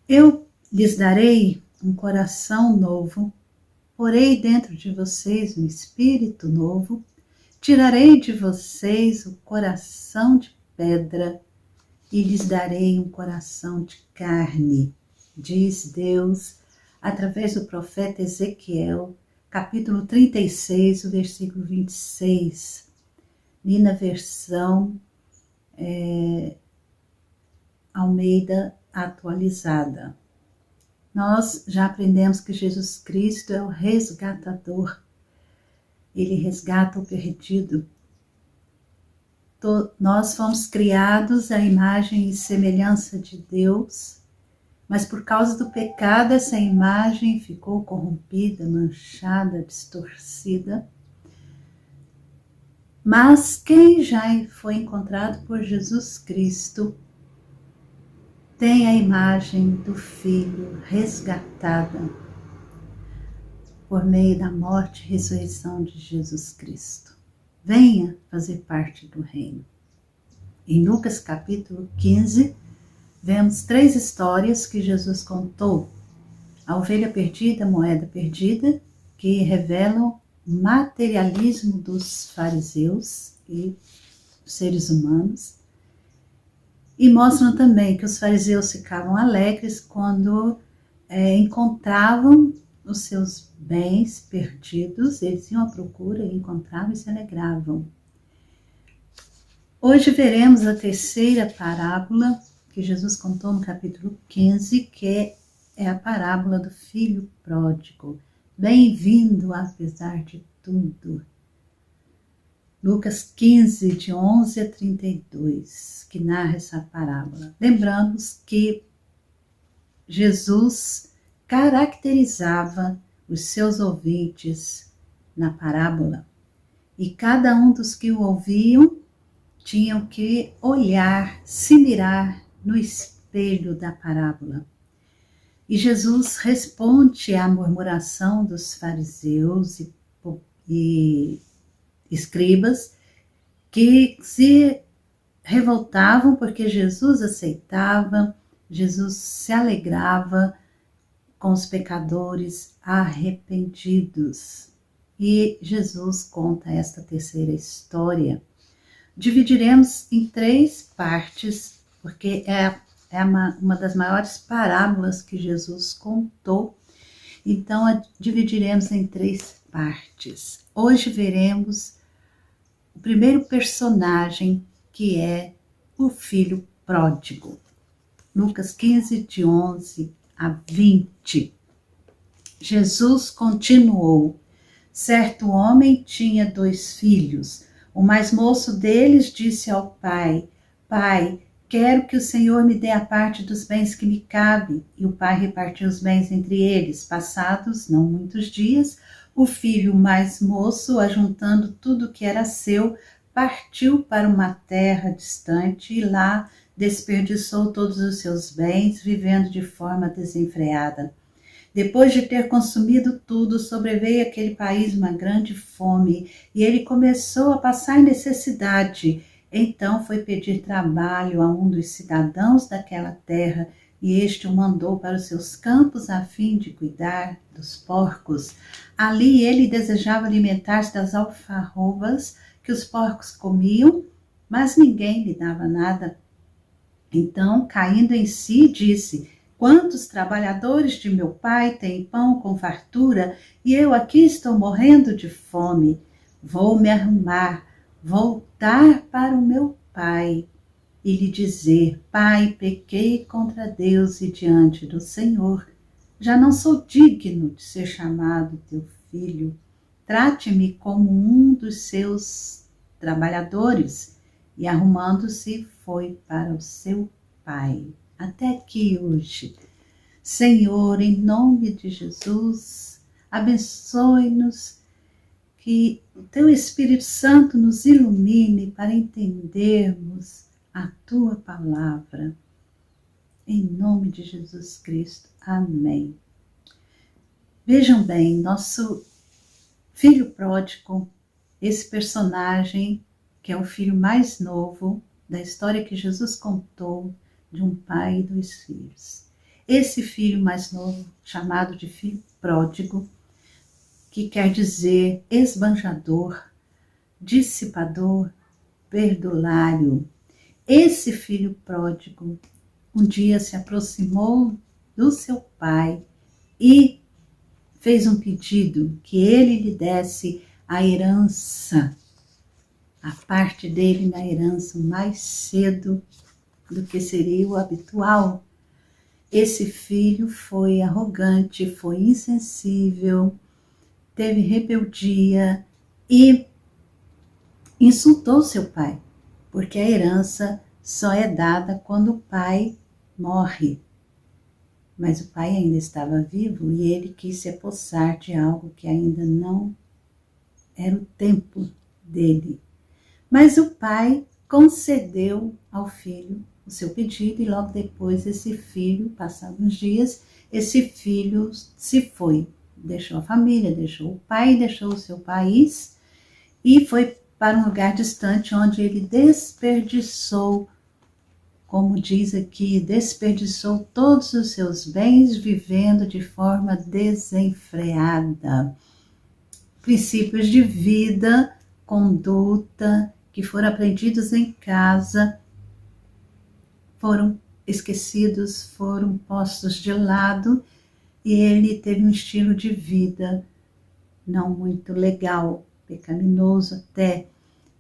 Eu lhes darei um coração novo, porei dentro de vocês um espírito novo, tirarei de vocês o coração de pedra e lhes darei um coração de carne, diz Deus através do profeta Ezequiel, capítulo 36, o versículo 26. Li na versão Almeida atualizada. Nós já aprendemos que Jesus Cristo é o resgatador. Ele resgata o perdido. Nós fomos criados à imagem e semelhança de Deus, mas por causa do pecado essa imagem ficou corrompida, manchada, distorcida. Mas quem já foi encontrado por Jesus Cristo tem a imagem do Filho resgatada por meio da morte e ressurreição de Jesus Cristo. Venha fazer parte do reino. Em Lucas capítulo 15, vemos 3 histórias que Jesus contou. A ovelha perdida, a moeda perdida, que revelam o materialismo dos fariseus e seres humanos. E mostram também que os fariseus ficavam alegres quando encontravam os seus bens perdidos, eles iam à procura e encontravam e se alegravam. Hoje veremos a terceira parábola que Jesus contou no capítulo 15, que é a parábola do filho pródigo. Bem-vindo apesar de tudo. Lucas 15, de 11 a 32, que narra essa parábola. Lembramos que Jesus caracterizava os seus ouvintes na parábola e cada um dos que o ouviam tinham que olhar, se mirar no espelho da parábola. E Jesus responde à murmuração dos fariseus e escribas que se revoltavam porque Jesus aceitava, Jesus se alegrava com os pecadores arrependidos. E Jesus conta esta terceira história. Dividiremos em 3 partes, porque é uma das maiores parábolas que Jesus contou. Então, dividiremos em 3 partes. Hoje veremos o primeiro personagem, que é o filho pródigo. Lucas 15, de 11 a 20. Jesus continuou. Certo homem tinha 2 filhos. O mais moço deles disse ao pai: Pai, quero que o Senhor me dê a parte dos bens que me cabe. E o pai repartiu os bens entre eles. Passados não muitos dias, o filho mais moço, ajuntando tudo que era seu, partiu para uma terra distante e lá desperdiçou todos os seus bens, vivendo de forma desenfreada. Depois de ter consumido tudo, sobreveio àquele país uma grande fome e ele começou a passar necessidade. Então foi pedir trabalho a um dos cidadãos daquela terra e este o mandou para os seus campos a fim de cuidar dos porcos. Ali ele desejava alimentar-se das alfarrobas que os porcos comiam, mas ninguém lhe dava nada. Então, caindo em si, disse: Quantos trabalhadores de meu pai têm pão com fartura e eu aqui estou morrendo de fome? Vou me arrumar, voltar para o meu pai e lhe dizer: Pai, pequei contra Deus e diante do Senhor. Já não sou digno de ser chamado teu filho. Trate-me como um dos seus trabalhadores. E arrumando-se, foi para o seu pai. Até aqui hoje. Senhor, em nome de Jesus, abençoe-nos, que o teu Espírito Santo nos ilumine para entendermos a tua palavra. Em nome de Jesus Cristo. Amém. Vejam bem, nosso filho pródigo, esse personagem que é o filho mais novo da história que Jesus contou de um pai e 2 filhos. Esse filho mais novo, chamado de filho pródigo, que quer dizer esbanjador, dissipador, perdulário. Esse filho pródigo um dia se aproximou do seu pai e fez um pedido que ele lhe desse a herança, a parte dele na herança mais cedo do que seria o habitual. Esse filho foi arrogante, foi insensível, teve rebeldia e insultou seu pai, porque a herança só é dada quando o pai morre. Mas o pai ainda estava vivo e ele quis se apossar de algo que ainda não era o tempo dele. Mas o pai concedeu ao filho o seu pedido e logo depois esse filho, passados uns dias, esse filho se foi. Deixou a família, deixou o pai, deixou o seu país e foi para um lugar distante onde ele desperdiçou, como diz aqui, desperdiçou todos os seus bens vivendo de forma desenfreada. Princípios de vida, conduta, que foram aprendidos em casa, foram esquecidos, foram postos de lado e ele teve um estilo de vida não muito legal, pecaminoso até,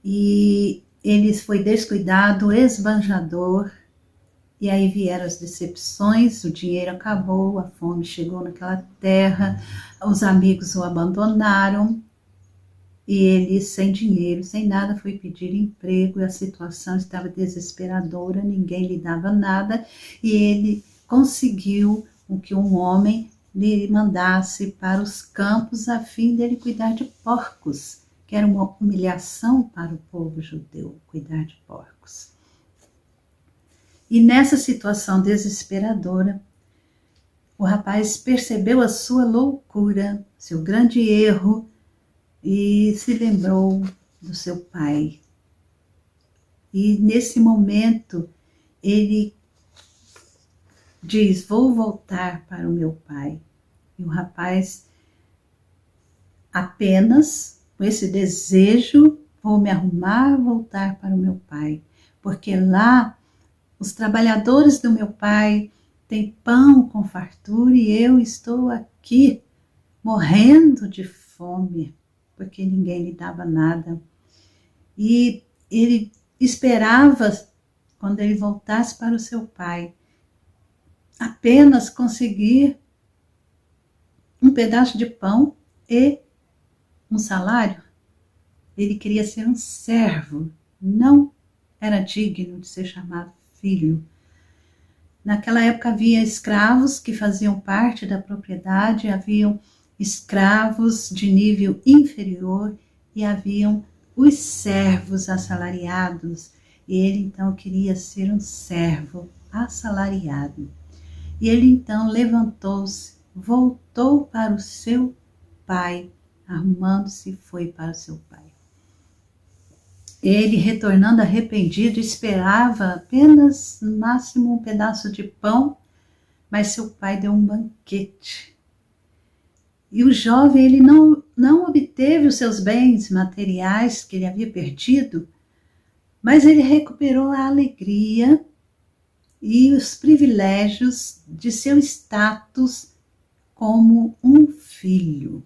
e ele foi descuidado, esbanjador, e aí vieram as decepções, o dinheiro acabou, a fome chegou naquela terra, os amigos o abandonaram, e ele sem dinheiro, sem nada, foi pedir emprego, e a situação estava desesperadora, ninguém lhe dava nada, e ele conseguiu o que um homem lhe mandasse para os campos a fim dele cuidar de porcos, que era uma humilhação para o povo judeu, cuidar de porcos. E nessa situação desesperadora, o rapaz percebeu a sua loucura, seu grande erro, e se lembrou do seu pai. E nesse momento, ele diz, vou voltar para o meu pai. E o rapaz, apenas com esse desejo, vou me arrumar, voltar para o meu pai. Porque lá, os trabalhadores do meu pai têm pão com fartura e eu estou aqui morrendo de fome, porque ninguém lhe dava nada. E ele esperava, quando ele voltasse para o seu pai, apenas conseguir um pedaço de pão e um salário. Ele queria ser um servo, não era digno de ser chamado filho. Naquela época havia escravos que faziam parte da propriedade, haviam escravos de nível inferior e haviam os servos assalariados. E ele então queria ser um servo assalariado. E ele então levantou-se, voltou para o seu pai, arrumando-se e foi para o seu pai. Ele, retornando arrependido, esperava apenas, no máximo, um pedaço de pão, mas seu pai deu um banquete. E o jovem, ele não obteve os seus bens materiais que ele havia perdido, mas ele recuperou a alegria e os privilégios de seu status como um filho.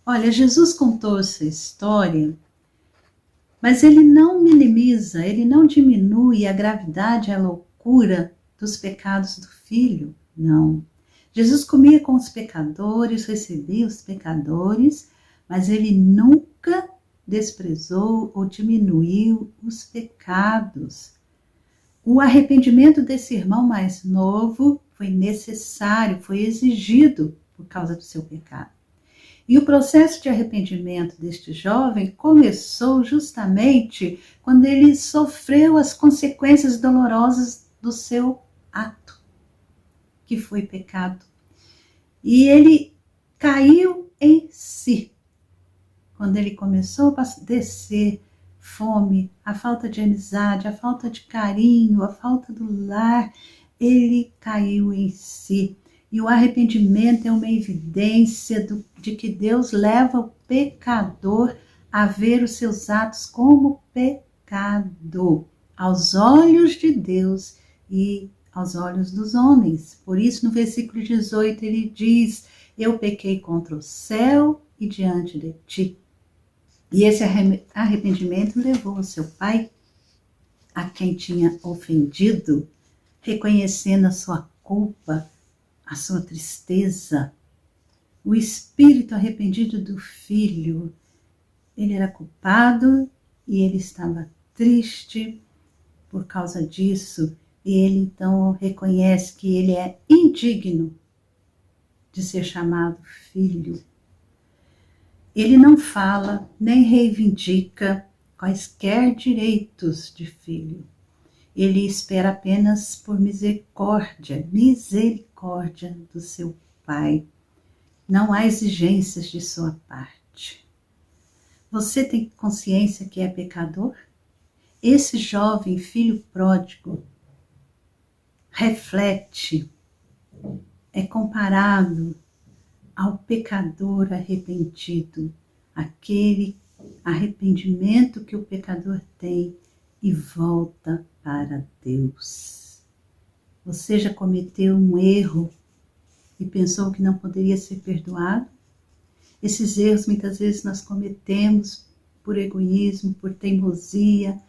Olha, Jesus contou essa história, mas ele não minimiza, ele não diminui a gravidade, a loucura dos pecados do filho, não. Jesus comia com os pecadores, recebia os pecadores, mas ele nunca desprezou ou diminuiu os pecados. O arrependimento desse irmão mais novo foi necessário, foi exigido por causa do seu pecado. E o processo de arrependimento deste jovem começou justamente quando ele sofreu as consequências dolorosas do seu ato, que foi pecado. E ele caiu em si. Quando ele começou a padecer fome, a falta de amizade, a falta de carinho, a falta do lar, ele caiu em si. E o arrependimento é uma evidência de que Deus leva o pecador a ver os seus atos como pecado, aos olhos de Deus e aos olhos dos homens. Por isso, no versículo 18, ele diz: eu pequei contra o céu e diante de ti. E esse arrependimento levou o seu pai, a quem tinha ofendido, reconhecendo a sua culpa, a sua tristeza. O espírito arrependido do filho, ele era culpado e ele estava triste por causa disso. E ele então reconhece que ele é indigno de ser chamado filho. Ele não fala nem reivindica quaisquer direitos de filho. Ele espera apenas por misericórdia do seu pai. Não há exigências de sua parte. Você tem consciência que é pecador? Esse jovem filho pródigo reflete, é comparado ao pecador arrependido, aquele arrependimento que o pecador tem e volta para Deus. Você já cometeu um erro e pensou que não poderia ser perdoado? Esses erros muitas vezes nós cometemos por egoísmo, por teimosia,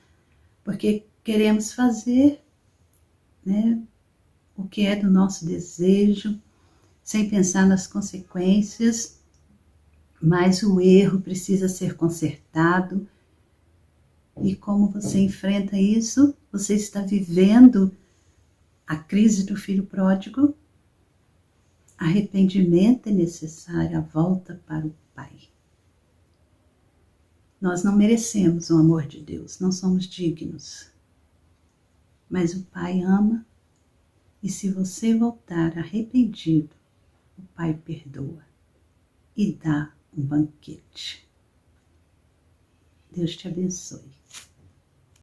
porque queremos fazer, o que é do nosso desejo, sem pensar nas consequências, mas o erro precisa ser consertado. E como você enfrenta isso? Você está vivendo a crise do filho pródigo? Arrependimento é necessário, a volta para o Pai. Nós não merecemos o amor de Deus, não somos dignos. Mas o Pai ama, e se você voltar arrependido, o Pai perdoa e dá um banquete. Deus te abençoe.